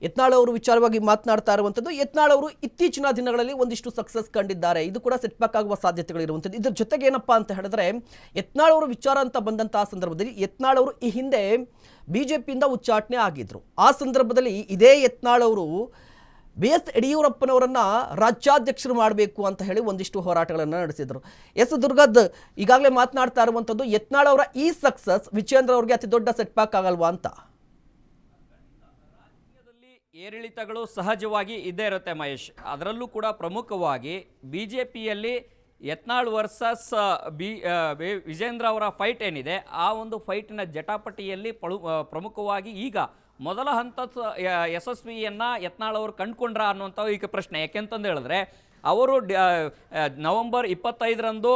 ಯತ್ನಾಳ್ ಅವರು ವಿಚಾರವಾಗಿ ಮಾತನಾಡ್ತಾ ಇರುವಂಥದ್ದು. ಯತ್ನಾಳ್ ಅವರು ಇತ್ತೀಚಿನ ದಿನಗಳಲ್ಲಿ ಒಂದಿಷ್ಟು ಸಕ್ಸಸ್ ಕಂಡಿದ್ದಾರೆ, ಇದು ಕೂಡ ಸೆಟ್ ಬ್ಯಾಕ್ ಆಗುವ ಸಾಧ್ಯತೆಗಳಿರುವಂಥದ್ದು. ಇದ್ರ ಜೊತೆಗೆ ಏನಪ್ಪಾ ಅಂತ ಹೇಳಿದ್ರೆ, ಯತ್ನಾಳ್ ಅವರು ವಿಚಾರ ಅಂತ ಬಂದಂತಹ ಸಂದರ್ಭದಲ್ಲಿ ಯತ್ನಾಳ್ ಅವರು ಈ ಹಿಂದೆ ಬಿಜೆಪಿಯಿಂದ ಉಚ್ಚಾಟನೆ ಆಗಿದ್ರು. ಆ ಸಂದರ್ಭದಲ್ಲಿ ಇದೇ ಯತ್ನಾಳ್ ಅವರು BS ಯಡಿಯೂರಪ್ಪನವರನ್ನ ರಾಜ್ಯಾಧ್ಯಕ್ಷರು ಮಾಡಬೇಕು ಅಂತ ಹೇಳಿ ಒಂದಿಷ್ಟು ಹೋರಾಟಗಳನ್ನು ನಡೆಸಿದ್ರು. ಎಸ್ ದುರ್ಗದ್ ಈಗಾಗಲೇ ಮಾತನಾಡ್ತಾ ಇರುವಂಥದ್ದು, ಯತ್ನಾಳ್ ಅವರ ಈ ಸಕ್ಸಸ್ ವಿಜೇಂದ್ರ ಅವರಿಗೆ ಅತಿ ದೊಡ್ಡ ಸೆಟ್ ಬ್ಯಾಕ್ ಆಗಲ್ವಾ ಅಂತ. ಏರಿಳಿತಗಳು ಸಹಜವಾಗಿ ಇದ್ದೇ ಇರುತ್ತೆ ಮಹೇಶ್. ಅದರಲ್ಲೂ ಕೂಡ ಪ್ರಮುಖವಾಗಿ ಬಿಜೆಪಿಯಲ್ಲಿ ಯತ್ನಾಳ್ ವರ್ಸಸ್ ವಿಜೇಂದ್ರ ಅವರ ಫೈಟ್ ಏನಿದೆ, ಆ ಒಂದು ಫೈಟಿನ ಜಟಾಪಟಿಯಲ್ಲಿ ಪ್ರಮುಖವಾಗಿ ಈಗ ಮೊದಲ ಹಂತದ ಯಶಸ್ವಿಯನ್ನು ಯತ್ನಾಳ್ ಅವರು ಕಂಡುಕೊಂಡ್ರ ಅನ್ನುವಂಥ ಈಗ ಪ್ರಶ್ನೆ. ಯಾಕೆಂತಂದು ಹೇಳಿದ್ರೆ, ಅವರು ನವೆಂಬರ್ 25ರಂದು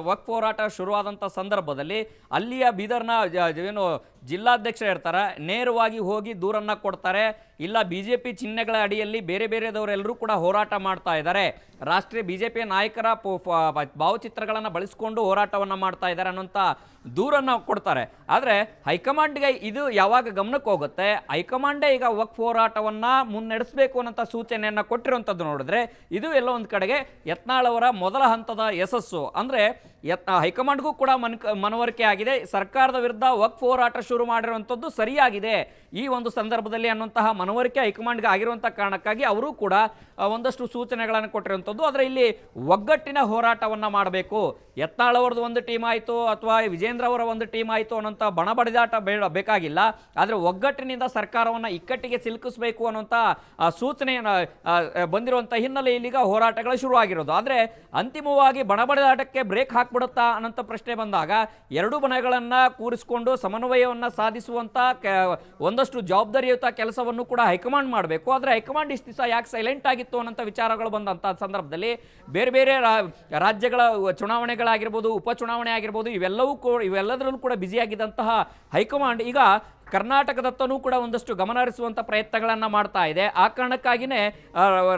ವಕ್ಫ್ ಹೋರಾಟ ಶುರುವಾದಂಥ ಸಂದರ್ಭದಲ್ಲಿ ಅಲ್ಲಿಯ ಬೀದರ್ನ ಏನು ಜಿಲ್ಲಾಧ್ಯಕ್ಷರು ಇರ್ತಾರೆ, ನೇರವಾಗಿ ಹೋಗಿ ದೂರನ್ನು ಕೊಡ್ತಾರೆ. ಇಲ್ಲ BJP ಚಿಹ್ನೆಗಳ ಅಡಿಯಲ್ಲಿ ಬೇರೆ ಬೇರೆದವರೆಲ್ಲರೂ ಕೂಡ ಹೋರಾಟ ಮಾಡ್ತಾ ಇದ್ದಾರೆ, ರಾಷ್ಟ್ರೀಯ BJP ನಾಯಕರ ಭಾವಚಿತ್ರಗಳನ್ನು ಬಳಸಿಕೊಂಡು ಹೋರಾಟವನ್ನು ಮಾಡ್ತಾ ಇದ್ದಾರೆ ಅನ್ನೋಂಥ ದೂರನ್ನು ಕೊಡ್ತಾರೆ. ಆದರೆ ಹೈಕಮಾಂಡ್ಗೆ ಇದು ಯಾವಾಗ ಗಮನಕ್ಕೆ ಹೋಗುತ್ತೆ, ಹೈಕಮಾಂಡೇ ಈಗ ವಕ್ಫ್ ಹೋರಾಟವನ್ನು ಮುನ್ನಡೆಸಬೇಕು ಅನ್ನೋಂಥ ಸೂಚನೆಯನ್ನು ಕೊಟ್ಟಿರುವಂಥದ್ದು ನೋಡಿದ್ರೆ, ಇದು ಎಲ್ಲ ಒಂದು ಕಡೆಗೆ ಯತ್ನಾಳ್ ಅವರ ಮೊದಲ ಹಂತದ ಯಶಸ್ಸು. ಅಂದರೆ ಹೈಕಮಾಂಡ್ಗೂ ಕೂಡ ಮನವರಿಕೆ ಆಗಿದೆ, ಸರ್ಕಾರದ ವಿರುದ್ಧ ವಕ್ಫ್ ಹೋರಾಟ ಶುರು ಮಾಡಿರುವಂಥದ್ದು ಸರಿಯಾಗಿದೆ ಈ ಒಂದು ಸಂದರ್ಭದಲ್ಲಿ ಅನ್ನುವಂತಹ ಮನವರಿಕೆ ಹೈಕಮಾಂಡ್ಗೆ ಆಗಿರುವಂಥ ಕಾರಣಕ್ಕಾಗಿ ಅವರು ಕೂಡ ಒಂದಷ್ಟು ಸೂಚನೆಗಳನ್ನು ಕೊಟ್ಟಿರುವಂಥದ್ದು. ಆದರೆ ಇಲ್ಲಿ ಒಗ್ಗಟ್ಟಿನ ಹೋರಾಟವನ್ನು ಮಾಡಬೇಕು, ಯತ್ನಾಳ್ ಅವರದ್ದು ಒಂದು ಟೀಮ್ ಆಯಿತು ಅಥವಾ ವಿಜೇಂದ್ರ ಅವರ ಒಂದು ಟೀಮ್ ಆಯಿತು ಅನ್ನೋಂಥ ಬಣಬಡಿದಾಟ ಬೇಕಾಗಿಲ್ಲ. ಆದರೆ ಒಗ್ಗಟ್ಟಿನಿಂದ ಸರ್ಕಾರವನ್ನು ಇಕ್ಕಟ್ಟಿಗೆ ಸಿಲುಕಿಸಬೇಕು ಅನ್ನೋಂಥ ಸೂಚನೆಯನ್ನು ಬಂದಿರುವಂಥ ಹಿನ್ನೆಲೆಯಲ್ಲಿ ಈಗ ಹೋರಾಟಗಳು ಶುರುವಾಗಿರೋದು. ಆದರೆ ಅಂತಿಮವಾಗಿ ಬಣಬಡಿದಾಟಕ್ಕೆ ಬ್ರೇಕ್ ಹಾಕ್ಬಿಡುತ್ತಾ ಅನ್ನೋಂಥ ಪ್ರಶ್ನೆ ಬಂದಾಗ, ಎರಡು ಬಣಗಳನ್ನು ಕೂರಿಸಿಕೊಂಡು ಸಮನ್ವಯವನ್ನು ಸಾಧಿಸುವಂಥ ಒಂದಷ್ಟು ಜವಾಬ್ದಾರಿಯುತ ಕೆಲಸವನ್ನು ಕೂಡ ಹೈಕಮಾಂಡ್ ಮಾಡಬೇಕು. ಆದರೆ ಹೈಕಮಾಂಡ್ ಇಷ್ಟು ದಿವಸ ಯಾಕೆ ಸೈಲೆಂಟ್ ಆಗಿತ್ತು ಅನ್ನೋಂಥ ವಿಚಾರಗಳು ಬಂದಂಥ ಸಂದರ್ಭದಲ್ಲಿ ಬೇರೆ ಬೇರೆ ರಾಜ್ಯಗಳ ಚುನಾವಣೆಗಳಾಗಿರ್ಬೋದು, ಉಪಚುನಾವಣೆ ಆಗಿರ್ಬೋದು, ಇವೆಲ್ಲದರಲ್ಲೂ ಕೂಡ ಬ್ಯುಸಿಯಾಗಿದ್ದಂತಹ ಹೈಕಮಾಂಡ್ ಈಗ ಕರ್ನಾಟಕದತ್ತನೂ ಕೂಡ ಒಂದಷ್ಟು ಗಮನ ಹರಿಸುವಂಥ ಪ್ರಯತ್ನಗಳನ್ನು ಮಾಡ್ತಾ ಇದೆ. ಆ ಕಾರಣಕ್ಕಾಗಿಯೇ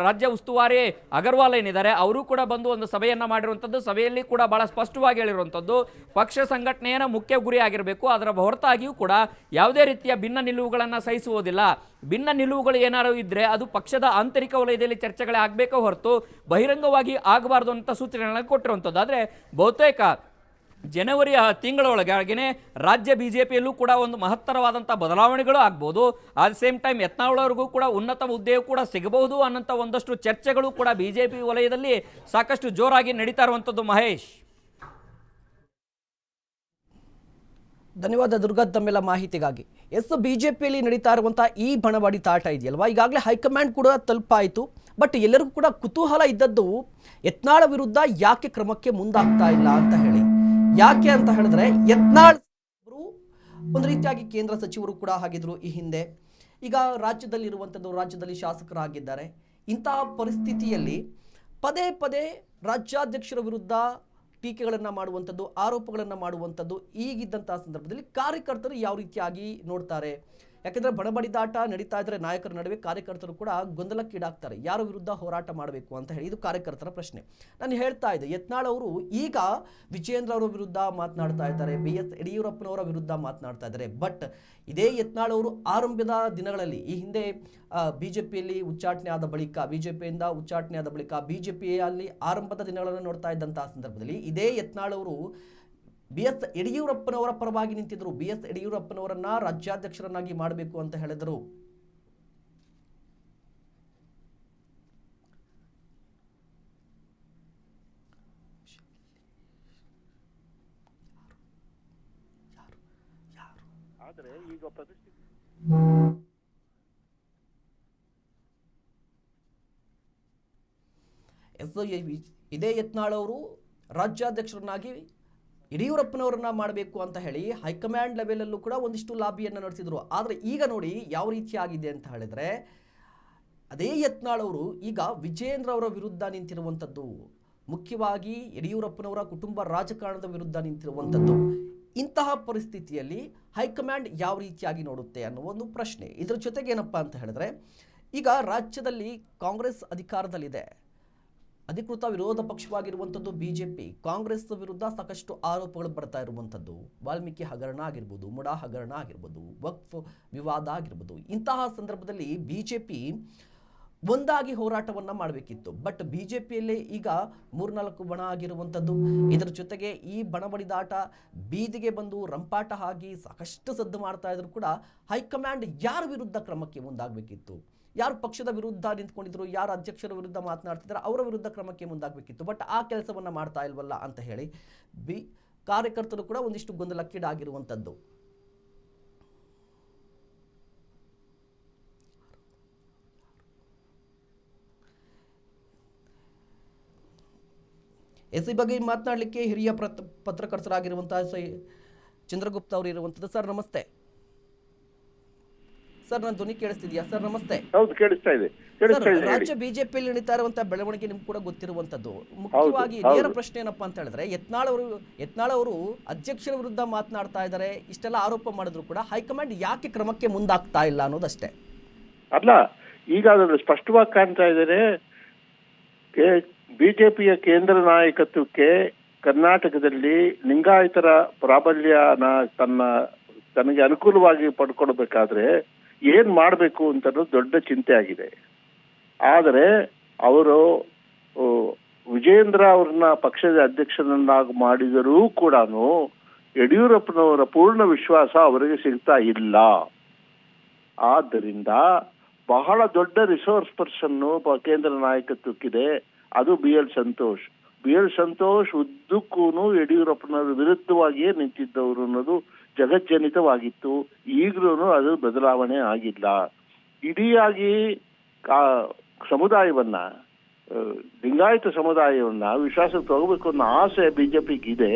ರಾಜ್ಯ ಉಸ್ತುವಾರಿ ಅಗರ್ವಾಲ್ ಏನಿದ್ದಾರೆ ಅವರು ಕೂಡ ಬಂದು ಒಂದು ಸಭೆಯನ್ನು ಮಾಡಿರುವಂಥದ್ದು. ಸಭೆಯಲ್ಲಿ ಕೂಡ ಭಾಳ ಸ್ಪಷ್ಟವಾಗಿ ಹೇಳಿರುವಂಥದ್ದು, ಪಕ್ಷ ಸಂಘಟನೆಯನ್ನು ಮುಖ್ಯ ಗುರಿ ಆಗಿರಬೇಕು, ಅದರ ಹೊರತಾಗಿಯೂ ಕೂಡ ಯಾವುದೇ ರೀತಿಯ ಭಿನ್ನ ನಿಲುವುಗಳನ್ನು ಸಹಿಸುವುದಿಲ್ಲ. ಭಿನ್ನ ನಿಲುವುಗಳು ಏನಾರು ಇದ್ದರೆ ಅದು ಪಕ್ಷದ ಆಂತರಿಕ ವಲಯದಲ್ಲಿ ಚರ್ಚೆಗಳೇ ಆಗಬೇಕೋ ಹೊರತು ಬಹಿರಂಗವಾಗಿ ಆಗಬಾರ್ದು ಅಂತ ಸೂಚನೆಗಳನ್ನು ಕೊಟ್ಟಿರುವಂಥದ್ದು. ಆದರೆ ಬಹುತೇಕ ಜನವರಿ ತಿಂಗಳೊಳಗಾಗಿನೇ ರಾಜ್ಯ BJPಯಲ್ಲೂ ಕೂಡ ಒಂದು ಮಹತ್ತರವಾದಂಥ ಬದಲಾವಣೆಗಳು ಆಗ್ಬೋದು. ಅಟ್ ಸೇಮ್ ಟೈಮ್ ಯತ್ನಾಳ್ ಅವ್ರಿಗೂ ಕೂಡ ಉನ್ನತ ಹುದ್ದೆಯೂ ಕೂಡ ಸಿಗಬಹುದು ಅನ್ನೋಂಥ ಒಂದಷ್ಟು ಚರ್ಚೆಗಳು ಕೂಡ BJP ವಲಯದಲ್ಲಿ ಸಾಕಷ್ಟು ಜೋರಾಗಿ ನಡೀತಾ ಇರುವಂಥದ್ದು ಮಹೇಶ್. ಧನ್ಯವಾದ ದುರ್ಗಾ ತಮ್ಮೆಲ್ಲ ಮಾಹಿತಿಗಾಗಿ. BJPಯಲ್ಲಿ ನಡೀತಾ ಇರುವಂಥ ಈ ಬಣಬಡಿ ತಾಟ ಇದೆಯಲ್ವಾ, ಈಗಾಗಲೇ ಹೈಕಮಾಂಡ್ ಕೂಡ ತಲುಪಾಯಿತು. ಬಟ್ ಎಲ್ಲರಿಗೂ ಕೂಡ ಕುತೂಹಲ ಇದ್ದದ್ದು ಯತ್ನಾಳ್ ವಿರುದ್ಧ ಯಾಕೆ ಕ್ರಮಕ್ಕೆ ಮುಂದಾಗ್ತಾ ಇಲ್ಲ ಅಂತ ಹೇಳಿ. ಯಾಕೆ ಅಂತ ಹೇಳಿದ್ರೆ, ಯತ್ನಾಳ್ ಅವರು ಒಂದು ರೀತಿಯಾಗಿ ಕೇಂದ್ರ ಸಚಿವರು ಕೂಡ ಆಗಿದ್ರು ಈ ಹಿಂದೆ, ಈಗ ರಾಜ್ಯದಲ್ಲಿ ಶಾಸಕರಾಗಿದ್ದಾರೆ. ಇಂತಹ ಪರಿಸ್ಥಿತಿಯಲ್ಲಿ ಪದೇ ಪದೇ ರಾಜ್ಯಾಧ್ಯಕ್ಷರ ವಿರುದ್ಧ ಟೀಕೆಗಳನ್ನು ಮಾಡುವಂಥದ್ದು, ಆರೋಪಗಳನ್ನು ಮಾಡುವಂಥದ್ದು ಈಗಿದ್ದಂತಹ ಸಂದರ್ಭದಲ್ಲಿ ಕಾರ್ಯಕರ್ತರು ಯಾವ ರೀತಿಯಾಗಿ ನೋಡ್ತಾರೆ? ಯಾಕೆಂದರೆ ಬಣಬಡಿದಾಟ ನಡೀತಾ ಇದ್ರೆ ನಾಯಕರ ನಡುವೆ ಕಾರ್ಯಕರ್ತರು ಕೂಡ ಗೊಂದಲಕ್ಕೀಡಾಗ್ತಾರೆ, ಯಾರ ವಿರುದ್ಧ ಹೋರಾಟ ಮಾಡಬೇಕು ಅಂತ ಹೇಳಿ. ಇದು ಕಾರ್ಯಕರ್ತರ ಪ್ರಶ್ನೆ. ನಾನು ಹೇಳ್ತಾ ಇದ್ದೆ, ಯತ್ನಾಳ್ ಅವರು ಈಗ ವಿಜೇಂದ್ರ ಅವರ ವಿರುದ್ಧ ಮಾತನಾಡ್ತಾ ಇದ್ದಾರೆ, BS ಯಡಿಯೂರಪ್ಪನವರ ವಿರುದ್ಧ ಮಾತನಾಡ್ತಾ ಇದ್ದಾರೆ. ಬಟ್ ಇದೇ ಯತ್ನಾಳ್ ಅವರು ಆರಂಭದ ದಿನಗಳಲ್ಲಿ ಈ ಹಿಂದೆ BJPಯಲ್ಲಿ ಉಚ್ಚಾಟನೆ ಆದ ಬಳಿಕ, BJPಯಿಂದ ಉಚ್ಚಾಟನೆ ಆದ ಬಳಿಕ BJPಯಲ್ಲಿ ಆರಂಭದ ದಿನಗಳನ್ನು ನೋಡ್ತಾ ಇದ್ದಂತಹ ಸಂದರ್ಭದಲ್ಲಿ ಇದೇ ಯತ್ನಾಳ್ ಅವರು BS ಯಡಿಯೂರಪ್ಪನವರ ಪರವಾಗಿ ನಿಂತಿದ್ರು. BS ಯಡಿಯೂರಪ್ಪನವರನ್ನ ರಾಜ್ಯಾಧ್ಯಕ್ಷರನ್ನಾಗಿ ಮಾಡಬೇಕು ಅಂತ ಹೇಳಿದರು. ಆದರೆ ಈಗ ಇದೇ ಯತ್ನಾಳ್ ಅವರು ರಾಜ್ಯಾಧ್ಯಕ್ಷರನ್ನಾಗಿ ಯಡಿಯೂರಪ್ಪನವರನ್ನ ಮಾಡಬೇಕು ಅಂತ ಹೇಳಿ ಹೈಕಮಾಂಡ್ ಲೆವೆಲಲ್ಲೂ ಕೂಡ ಒಂದಿಷ್ಟು ಲಾಬಿಯನ್ನು ನಡೆಸಿದ್ರು. ಆದರೆ ಈಗ ನೋಡಿ ಯಾವ ರೀತಿ ಆಗಿದೆ ಅಂತ ಹೇಳಿದ್ರೆ, ಅದೇ ಯತ್ನಾಳ್ ಅವರು ಈಗ ವಿಜೇಂದ್ರ ಅವರ ವಿರುದ್ಧ ನಿಂತಿರುವಂಥದ್ದು, ಮುಖ್ಯವಾಗಿ ಯಡಿಯೂರಪ್ಪನವರ ಕುಟುಂಬ ರಾಜಕಾರಣದ ವಿರುದ್ಧ ನಿಂತಿರುವಂಥದ್ದು. ಇಂತಹ ಪರಿಸ್ಥಿತಿಯಲ್ಲಿ ಹೈಕಮಾಂಡ್ ಯಾವ ರೀತಿಯಾಗಿ ನೋಡುತ್ತೆ ಅನ್ನೋ ಒಂದು ಪ್ರಶ್ನೆ. ಇದರ ಜೊತೆಗೆ ಏನಪ್ಪ ಅಂತ ಹೇಳಿದ್ರೆ, ಈಗ ರಾಜ್ಯದಲ್ಲಿ ಕಾಂಗ್ರೆಸ್ ಅಧಿಕಾರದಲ್ಲಿದೆ. ಅಧಿಕೃತ ವಿರೋಧ ಪಕ್ಷವಾಗಿರುವಂಥದ್ದು ಬಿಜೆಪಿ. ಕಾಂಗ್ರೆಸ್ ವಿರುದ್ಧ ಸಾಕಷ್ಟು ಆರೋಪಗಳು ಬರ್ತಾ ಇರುವಂಥದ್ದು. ವಾಲ್ಮೀಕಿ ಹಗರಣ ಆಗಿರ್ಬೋದು, ಮುಡಾ ಹಗರಣ ಆಗಿರ್ಬೋದು, ವಕ್ಫ್ ವಿವಾದ ಆಗಿರ್ಬೋದು. ಇಂತಹ ಸಂದರ್ಭದಲ್ಲಿ ಬಿಜೆಪಿ ಒಂದಾಗಿ ಹೋರಾಟವನ್ನ ಮಾಡಬೇಕಿತ್ತು. ಬಟ್ ಬಿಜೆಪಿಯಲ್ಲೇ ಈಗ 3-4 ಬಣ ಆಗಿರುವಂಥದ್ದು. ಇದರ ಜೊತೆಗೆ ಈ ಬಣಬಡಿದಾಟ ಬೀದಿಗೆ ಬಂದು ರಂಪಾಟ ಆಗಿ ಸಾಕಷ್ಟು ಸದ್ದು ಮಾಡ್ತಾ ಇದ್ರು ಕೂಡ ಹೈಕಮಾಂಡ್ ಯಾರ ವಿರುದ್ಧ ಕ್ರಮಕ್ಕೆ ಮುಂದಾಗಬೇಕಿತ್ತು, ಯಾರು ಪಕ್ಷದ ವಿರುದ್ಧ ನಿಂತ್ಕೊಂಡಿದ್ರು, ಯಾರು ಅಧ್ಯಕ್ಷರ ವಿರುದ್ಧ ಮಾತನಾಡ್ತಿದ್ದಾರೆ ಅವರ ವಿರುದ್ಧ ಕ್ರಮಕ್ಕೆ ಮುಂದಾಗಬೇಕಿತ್ತು. ಬಟ್ ಆ ಕೆಲಸವನ್ನ ಮಾಡ್ತಾ ಇಲ್ವಲ್ಲ ಅಂತ ಹೇಳಿ ಕಾರ್ಯಕರ್ತರು ಕೂಡ ಒಂದಿಷ್ಟು ಗೊಂದಲಕ್ಕೀಡಾಗಿರುವಂಥದ್ದು. ಈ ಬಗ್ಗೆ ಮಾತನಾಡಲಿಕ್ಕೆ ಹಿರಿಯ ಪತ್ರಕರ್ತರಾಗಿರುವಂತಹ ಚಂದ್ರಗುಪ್ತ ಅವರು ಇರುವಂಥದ್ದು. ಸರ್ ನಮಸ್ತೆ. ಸರ್ ನನ್ನ ಧ್ವನಿ ಕೇಳಿಸ್ತಿದ್ಯಾ ಸರ್? ನಮಸ್ತೆ. ಹೌದು, ಕೇಳಿಸ್ತಾ ಇದೆ. ರಾಜ್ಯ ಬಿಜೆಪಿಯಲ್ಲಿ ನಡೀತಾ ಇರುವಂತಹ ಬೆಳವಣಿಗೆ ನಿಮ್ಗೆ ಕೂಡ ಗೊತ್ತಿರುವಂತದ್ದು. ಮುಖ್ಯವಾಗಿ ನೇರ ಪ್ರಶ್ನೆ ಏನಪ್ಪಾ ಅಂತ ಹೇಳಿದ್ರೆ, ಯತ್ನಾಳ್ ಅವರು ಅಧ್ಯಕ್ಷರ ವಿರುದ್ಧ ಮಾತನಾಡ್ತಾ ಇದ್ದಾರೆ, ಇಷ್ಟೆಲ್ಲ ಆರೋಪ ಮಾಡಿದ್ರು ಕೂಡ ಹೈಕಮಾಂಡ್ ಯಾಕೆ ಕ್ರಮಕ್ಕೆ ಮುಂದಾಗ್ತಾ ಇಲ್ಲ ಅನ್ನೋದಷ್ಟೇ. ಅಲ್ಲ, ಈಗ ಅದನ್ನು ಸ್ಪಷ್ಟವಾಗಿ ಕಾಣ್ತಾ ಇದ್ದಾರೆ. ಬಿಜೆಪಿಯ ಕೇಂದ್ರ ನಾಯಕತ್ವಕ್ಕೆ ಕರ್ನಾಟಕದಲ್ಲಿ ಲಿಂಗಾಯತರ ಪ್ರಾಬಲ್ಯನ ತನಗೆ ಅನುಕೂಲವಾಗಿ ಪಡ್ಕೊಳ್ಬೇಕಾದ್ರೆ ಏನ್ ಮಾಡಬೇಕು ಅಂತ ದೊಡ್ಡ ಚಿಂತೆ ಆಗಿದೆ. ಆದರೆ ಅವರು ವಿಜೇಂದ್ರ ಅವ್ರನ್ನ ಪಕ್ಷದ ಅಧ್ಯಕ್ಷರನ್ನಾಗಿ ಮಾಡಿದರೂ ಕೂಡ ಯಡಿಯೂರಪ್ಪನವರ ಪೂರ್ಣ ವಿಶ್ವಾಸ ಅವರಿಗೆ ಸಿಗ್ತಾ ಇಲ್ಲ. ಆದ್ದರಿಂದ ಬಹಳ ದೊಡ್ಡ ರಿಸೋರ್ಸ್ ಪರ್ಸನ್ ಕೇಂದ್ರ ನಾಯಕತ್ವಕ್ಕಿದೆ, ಅದು ಬಿ ಎಲ್ ಸಂತೋಷ್ ಉದ್ದಕ್ಕೂ ಯಡಿಯೂರಪ್ಪನವರ ವಿರುದ್ಧವಾಗಿಯೇ ನಿಂತಿದ್ದವರು ಅನ್ನೋದು ಜಗಜ್ಜನಿತವಾಗಿತ್ತು. ಈಗಲೂ ಅದು ಬದಲಾವಣೆ ಆಗಿಲ್ಲ. ಇಡೀಯಾಗಿ ಸಮುದಾಯವನ್ನ, ಲಿಂಗಾಯತ ಸಮುದಾಯವನ್ನ ವಿಶ್ವಾಸಕ್ಕೆ ತಗೋಬೇಕು ಅನ್ನೋ ಆಸೆ ಬಿಜೆಪಿಗಿದೆ.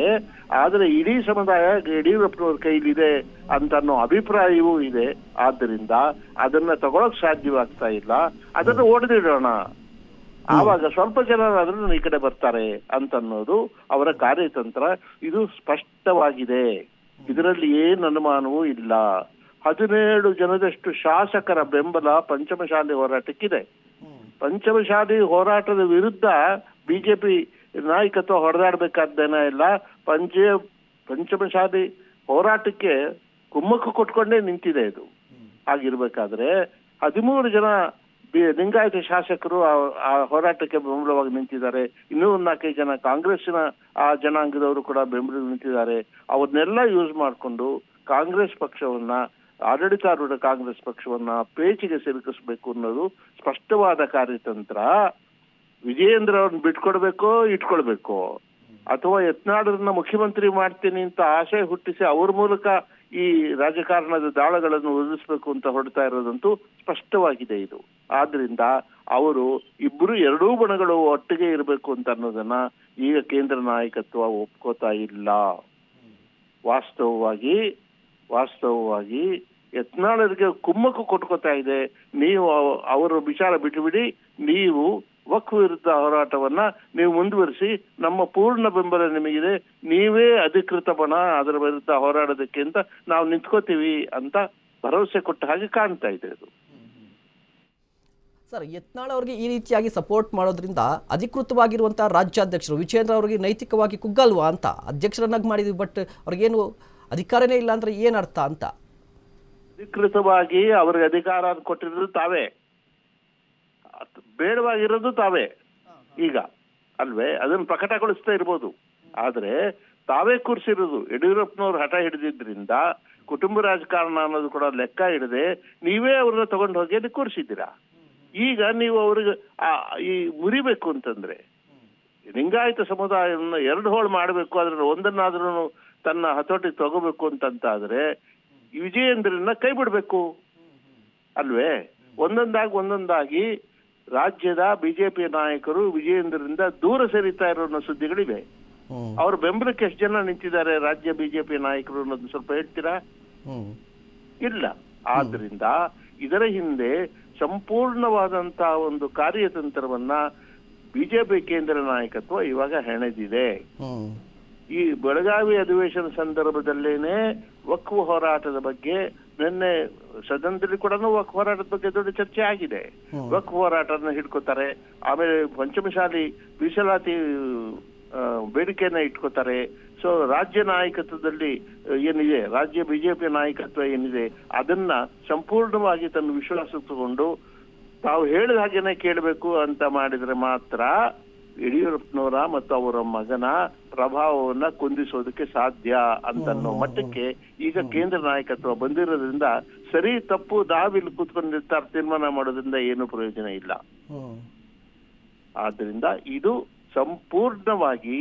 ಆದರೆ ಇಡೀ ಸಮುದಾಯ ಯಡಿಯೂರಪ್ಪನವ್ರ ಕೈಲಿದೆ ಅಂತ ಅನ್ನೋ ಅಭಿಪ್ರಾಯವೂ ಇದೆ. ಆದ್ದರಿಂದ ಅದನ್ನ ತಗೊಳಕ್ ಸಾಧ್ಯವಾಗ್ತಾ ಇಲ್ಲ. ಅದನ್ನು ಓಡದಿಡೋಣ, ಆವಾಗ ಸ್ವಲ್ಪ ಜನರಾದ್ರೂ ಈ ಕಡೆ ಬರ್ತಾರೆ ಅಂತನ್ನೋದು ಅವರ ಕಾರ್ಯತಂತ್ರ. ಇದು ಸ್ಪಷ್ಟವಾಗಿದೆ, ಇದರಲ್ಲಿ ಏನು ಅನುಮಾನವೂ ಇಲ್ಲ. 17 ಜನದಷ್ಟು ಶಾಸಕರ ಬೆಂಬಲ ಪಂಚಮಶಾಲಿ ಹೋರಾಟಕ್ಕಿದೆ. ಪಂಚಮಶಾಲಿ ಹೋರಾಟದ ವಿರುದ್ಧ ಬಿಜೆಪಿ ನಾಯಕತ್ವ ಹೊಡೆದಾಡ್ಬೇಕಾದ್ದೇನ ಇಲ್ಲ. ಪಂಚಮಶಾಲಿ ಹೋರಾಟಕ್ಕೆ ಕುಮ್ಮಕ್ಕು ಕೊಟ್ಕೊಂಡೇ ನಿಂತಿದೆ ಇದು. ಹಾಗಿರ್ಬೇಕಾದ್ರೆ 13 ಜನ ಲಿಂಗಾಯತ ಶಾಸಕರು ಆ ಹೋರಾಟಕ್ಕೆ ಬೆಂಬಲವಾಗಿ ನಿಂತಿದ್ದಾರೆ. ಇನ್ನೂ 4-5 ಜನ ಕಾಂಗ್ರೆಸ್ಸಿನ ಆ ಜನಾಂಗದವರು ಕೂಡ ಬೆಂಬಲ ನಿಂತಿದ್ದಾರೆ. ಅವ್ರನ್ನೆಲ್ಲ ಯೂಸ್ ಮಾಡಿಕೊಂಡು ಕಾಂಗ್ರೆಸ್ ಪಕ್ಷವನ್ನ, ಆಡಳಿತಾರೂಢ ಕಾಂಗ್ರೆಸ್ ಪಕ್ಷವನ್ನ ಪೇಚಿಗೆ ಸಿಲುಕಿಸ್ಬೇಕು ಅನ್ನೋದು ಸ್ಪಷ್ಟವಾದ ಕಾರ್ಯತಂತ್ರ. ವಿಜಯೇಂದ್ರ ಅವ್ರನ್ನ ಬಿಟ್ಕೊಡ್ಬೇಕೋ ಇಟ್ಕೊಳ್ಬೇಕು, ಅಥವಾ ಯತ್ನಾಳರನ್ನ ಮುಖ್ಯಮಂತ್ರಿ ಮಾಡ್ತೀನಿ ಅಂತ ಆಶೆ ಹುಟ್ಟಿಸಿ ಅವ್ರ ಮೂಲಕ ಈ ರಾಜಕಾರಣದ ದಾಳಗಳನ್ನು ಉರುಳಿಸ್ಬೇಕು ಅಂತ ಹೊರಡ್ತಾ ಇರೋದಂತೂ ಸ್ಪಷ್ಟವಾಗಿದೆ ಇದು. ಆದ್ರಿಂದ ಅವರು ಎರಡೂ ಬಣಗಳು ಒಟ್ಟಿಗೆ ಇರಬೇಕು ಅಂತ ಅನ್ನೋದನ್ನ ಈಗ ಕೇಂದ್ರ ನಾಯಕತ್ವ ಒಪ್ಕೋತಾ ಇಲ್ಲ. ವಾಸ್ತವವಾಗಿ ಯತ್ನಾಳರಿಗೆ ಕುಮ್ಮಕ್ಕು ಕೊಟ್ಕೋತಾ ಇದೆ. ನೀವು ಅವರ ವಿಚಾರ ಬಿಟ್ಟುಬಿಡಿ, ನೀವು ವಕ್ಫ್ ವಿರುದ್ಧ ಹೋರಾಟವನ್ನ ನೀವು ಮುಂದುವರಿಸಿ, ನಮ್ಮ ಪೂರ್ಣ ಬೆಂಬಲ ನಿಮಗಿದೆ, ನೀವೇ ಅಧಿಕೃತ ಬಣ, ಅದರ ವಿರುದ್ಧ ಹೋರಾಡೋದಕ್ಕೆ ಅಂತ ನಾವು ನಿಂತ್ಕೋತೀವಿ ಅಂತ ಭರವಸೆ ಕೊಟ್ಟ ಹಾಗೆ ಕಾಣ್ತಾ ಇದೆ ಅದು. ಸರ್, ಯತ್ನಾಳ್ ಅವರಿಗೆ ಈ ರೀತಿಯಾಗಿ ಸಪೋರ್ಟ್ ಮಾಡೋದ್ರಿಂದ ಅಧಿಕೃತವಾಗಿರುವಂತಹ ರಾಜ್ಯಾಧ್ಯಕ್ಷರು ವಿಜೇಂದ್ರ ಅವರಿಗೆ ನೈತಿಕವಾಗಿ ಕುಗ್ಗಲ್ವಾ ಅಂತ? ಅಧ್ಯಕ್ಷರನ್ನಾಗಿ ಮಾಡಿದ್ವಿ, ಬಟ್ ಅವ್ರಿಗೇನು ಅಧಿಕಾರನೇ ಇಲ್ಲ ಅಂದ್ರೆ ಏನ್ ಅರ್ಥ ಅಂತ? ಅಧಿಕೃತವಾಗಿ ಅವ್ರಿಗೆ ಅಧಿಕಾರ ಕೊಟ್ಟಿರೋದು ತಾವೇ, ಬೇಡವಾಗಿರೋದು ತಾವೇ ಈಗ ಅಲ್ವೇ? ಅದನ್ನು ಪ್ರಕಟಗೊಳಿಸ್ತಾ ಇರ್ಬೋದು, ಆದ್ರೆ ತಾವೇ ಕೂರಿಸಿರೋದು. ಯಡಿಯೂರಪ್ಪನವ್ರು ಹಠ ಹಿಡಿದಿದ್ರಿಂದ ಕುಟುಂಬ ರಾಜಕಾರಣ ಅನ್ನೋದು ಕೂಡ ಲೆಕ್ಕ ಹಿಡದೆ ನೀವೇ ಅವ್ರನ್ನ ತಗೊಂಡು ಹೋಗಿ ಅದಕ್ಕೆ ಕೂರಿಸಿದ್ದೀರಾ. ಈಗ ನೀವು ಅವ್ರಿಗೆ ಈ ಮುರಿಬೇಕು ಅಂತಂದ್ರೆ ಲಿಂಗಾಯತ ಸಮುದಾಯವನ್ನು 2 ಹೋಳು ಮಾಡಬೇಕು, ಅದ್ರಲ್ಲಿ ಒಂದನ್ನಾದ್ರೂ ತನ್ನ ಹತೋಟಿಗೆ ತಗೋಬೇಕು ಅಂತಂತಾದ್ರೆ ವಿಜಯೇಂದ್ರನ್ನ ಕೈ ಬಿಡ್ಬೇಕು ಅಲ್ವೇ? ಒಂದೊಂದಾಗಿ ರಾಜ್ಯದ ಬಿಜೆಪಿ ನಾಯಕರು ವಿಜಯೇಂದ್ರರಿಂದ ದೂರ ಸರಿತಾ ಇರೋ ಸುದ್ದಿಗಳಿವೆ. ಅವ್ರ ಬೆಂಬಲಕ್ಕೆ ಎಷ್ಟು ಜನ ನಿಂತಿದ್ದಾರೆ ರಾಜ್ಯ ಬಿಜೆಪಿ ನಾಯಕರು ಅನ್ನೋದು ಸ್ವಲ್ಪ ಹೇಳ್ತೀರಾ? ಇಲ್ಲ. ಆದ್ರಿಂದ ಇದರ ಹಿಂದೆ ಸಂಪೂರ್ಣವಾದಂತಹ ಒಂದು ಕಾರ್ಯತಂತ್ರವನ್ನ ಬಿಜೆಪಿ ಕೇಂದ್ರ ನಾಯಕತ್ವ ಇವಾಗ ಹೆಣೆದಿದೆ. ಈ ಬೆಳಗಾವಿ ಅಧಿವೇಶನ ಸಂದರ್ಭದಲ್ಲೇನೆ ವಕ್ಫ್ ಹೋರಾಟದ ಬಗ್ಗೆ ನಿನ್ನೆ ಸದನದಲ್ಲಿ ಕೂಡ ವಕ್ ಹೋರಾಟದ ಬಗ್ಗೆ ದೊಡ್ಡ ಚರ್ಚೆ ಆಗಿದೆ. ವಕ್ ಹೋರಾಟನ ಹಿಡ್ಕೋತಾರೆ, ಆಮೇಲೆ ಪಂಚಮಶಾಲಿ ಮೀಸಲಾತಿ ಬೇಡಿಕೆಯನ್ನ ಇಟ್ಕೋತಾರೆ. ಸೊ ರಾಜ್ಯ ನಾಯಕತ್ವದಲ್ಲಿ ಏನಿದೆ, ರಾಜ್ಯ ಬಿಜೆಪಿ ನಾಯಕತ್ವ ಏನಿದೆ, ಅದನ್ನ ಸಂಪೂರ್ಣವಾಗಿ ತನ್ನ ವಿಶ್ವಾಸ ತಗೊಂಡು ತಾವು ಹೇಳಿದ ಹಾಗೇನೆ ಕೇಳಬೇಕು ಅಂತ ಮಾಡಿದ್ರೆ ಮಾತ್ರ ಯಡಿಯೂರಪ್ಪನವರ ಮತ್ತು ಅವರ ಮಗನ ಪ್ರಭಾವವನ್ನ ಕುಂದಿಸೋದಕ್ಕೆ ಸಾಧ್ಯ ಅಂತನ್ನೋ ಮಟ್ಟಕ್ಕೆ ಈಗ ಕೇಂದ್ರ ನಾಯಕತ್ವ ಬಂದಿರೋದ್ರಿಂದ ಸರಿ ತಪ್ಪು ದಾವಿಲ್ ಕೂತ್ಕೊಂಡು ತೀರ್ಮಾನ ಮಾಡೋದ್ರಿಂದ ಏನು ಪ್ರಯೋಜನ ಇಲ್ಲ. ಆದ್ರಿಂದ ಇದು ಸಂಪೂರ್ಣವಾಗಿ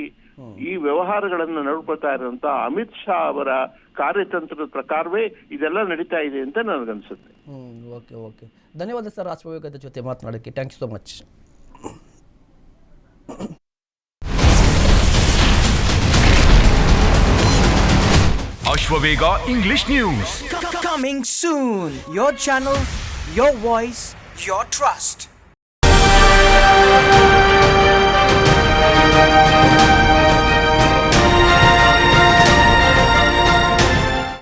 ಈ ವ್ಯವಹಾರಗಳನ್ನು ನೋಡ್ಕೊತಾ ಇರುವಂತ ಅಮಿತ್ ಶಾ ಅವರ ಕಾರ್ಯತಂತ್ರದ ಪ್ರಕಾರವೇ ಇದೆಲ್ಲ ನಡೀತಾ ಇದೆ ಅಂತ ನನಗನ್ಸುತ್ತೆ. ಓಕೆ ಓಕೆ, ಧನ್ಯವಾದ ಸರ್ ಅಶ್ವವೇಗದ ಜೊತೆ ಮಾತನಾಡೋಕ್ಕೆ. Thank you so much. Ashwavega English News. Coming soon. Your channel, your voice, your trust.